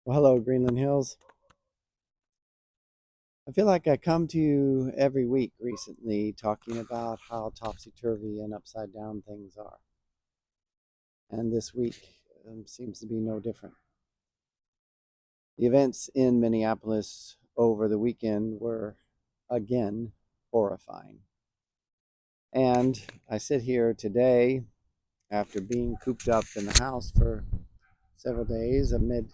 Well, hello, Greenland Hills. I feel like I come to you every week recently talking about how topsy-turvy and upside down things are. And this week seems to be no different. The events in Minneapolis over the weekend were, again, horrifying. And I sit here today after being cooped up in the house for several days amid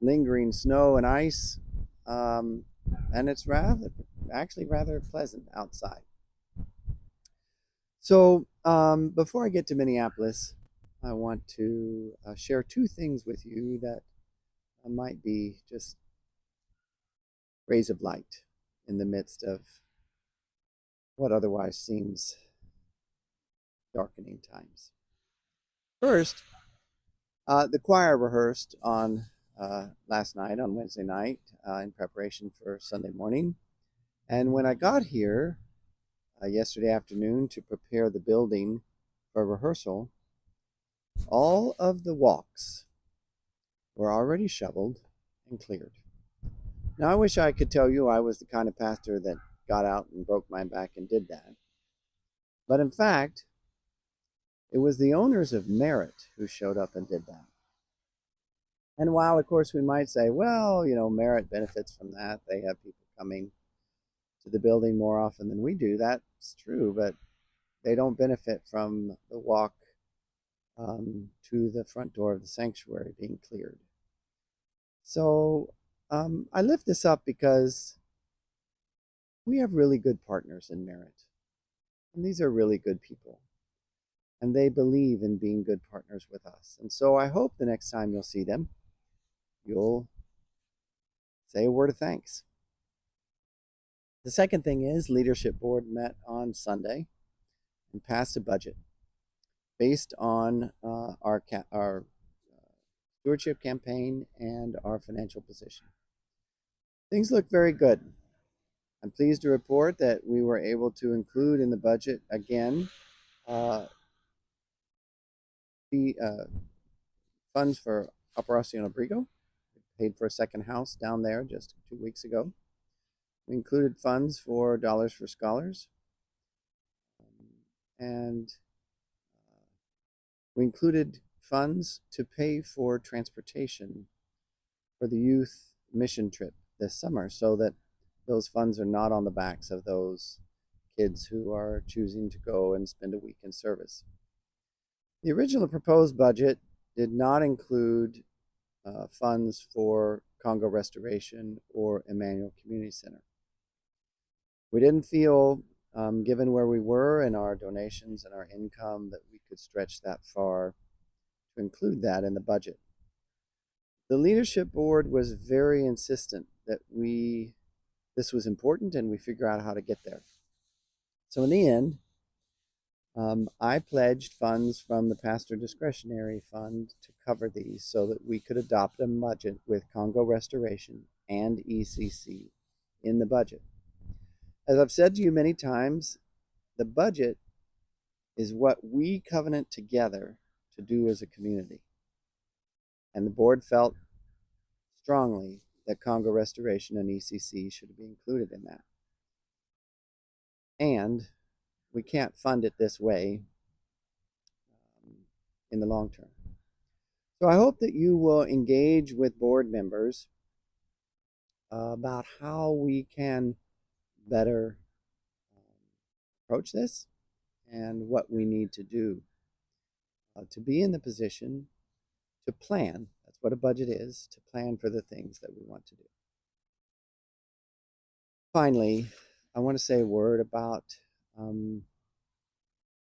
lingering snow and ice. Um, and it's rather pleasant outside. So, before I get to Minneapolis, I want to share two things with you that might be just rays of light in the midst of what otherwise seems darkening times. First, the choir rehearsed on last night, on Wednesday night, in preparation for Sunday morning. And when I got here yesterday afternoon to prepare the building for rehearsal, all of the walks were already shoveled and cleared. Now, I wish I could tell you I was the kind of pastor that got out and broke my back and did that. But in fact, it was the owners of Merit who showed up and did that. And while, of course, we might say, well, Merit benefits from that, they have people coming to the building more often than we do. That's true, but they don't benefit from the walk to the front door of the sanctuary being cleared. So I lift this up because we have really good partners in Merit. And these are really good people. And they believe in being good partners with us. And so I hope the next time you'll see them, you'll say a word of thanks. The second thing is leadership board met on Sunday and passed a budget based on our stewardship campaign and our financial position. Things look very good. I'm pleased to report that we were able to include in the budget again the funds for Operacion Abrigo. We paid for a second house down there just 2 weeks ago. We included funds for Dollars for Scholars. And we included funds to pay for transportation for the youth mission trip this summer so that those funds are not on the backs of those kids who are choosing to go and spend a week in service. The original proposed budget did not include funds for Congo Restoration or Emmanuel Community Center. We didn't feel, given where we were and our donations and our income, that we could stretch that far to include that in the budget. The leadership board was very insistent that this was important and we figure out how to get there. So in the end, I pledged funds from the pastor discretionary fund to cover these so that we could adopt a budget with Congo Restoration and ECC in the budget. As I've said to you many times, the budget is what we covenant together to do as a community. And the board felt strongly that Congo Restoration and ECC should be included in that. And we can't fund it this way in the long term. So I hope that you will engage with board members about how we can better approach this and what we need to do to be in the position to plan. That's what a budget is, to plan for the things that we want to do. Finally, I want to say a word about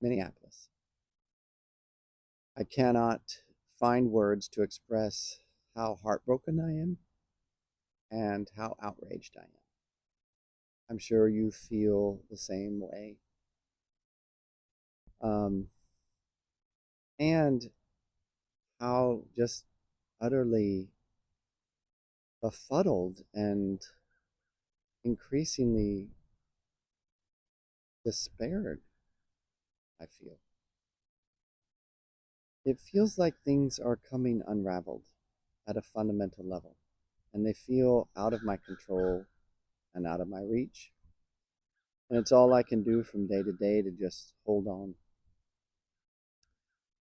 Minneapolis. I cannot find words to express how heartbroken I am and how outraged I am. I'm sure you feel the same way. And how just utterly befuddled and increasingly despaired I feel. It feels like things are coming unraveled. at a fundamental level, and they feel out of my control and out of my reach. And it's all I can do from day to day to just hold on.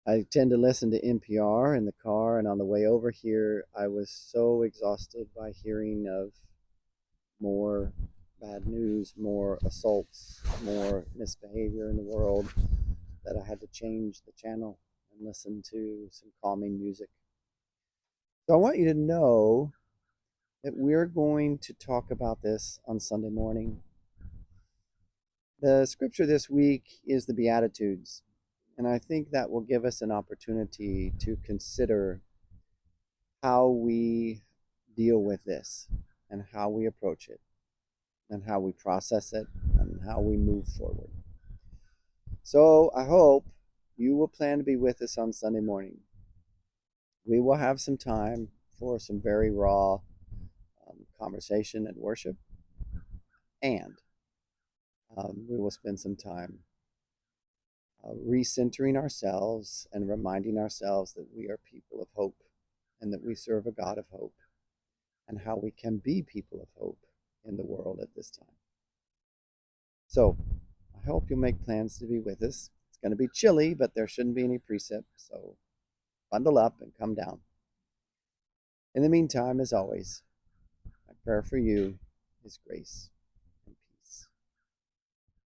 I tend to listen to NPR in the car, and on the way over here, I was so exhausted by hearing of more bad news, more assaults, more misbehavior in the world that I had to change the channel and listen to some calming music. So I want you to know that we're going to talk about this on Sunday morning. The scripture this week is the Beatitudes, and I think that will give us an opportunity to consider how we deal with this and how we approach it and how we process it and how we move forward. So I hope you will plan to be with us on Sunday morning. We will have some time for some very raw conversation and worship, and we will spend some time recentering ourselves and reminding ourselves that we are people of hope and that we serve a God of hope, and how we can be people of hope in the world at this time. So I hope you'll make plans to be with us. It's going to be chilly, but there shouldn't be any precip, so bundle up and come down. In the meantime, as always, my prayer for you is grace.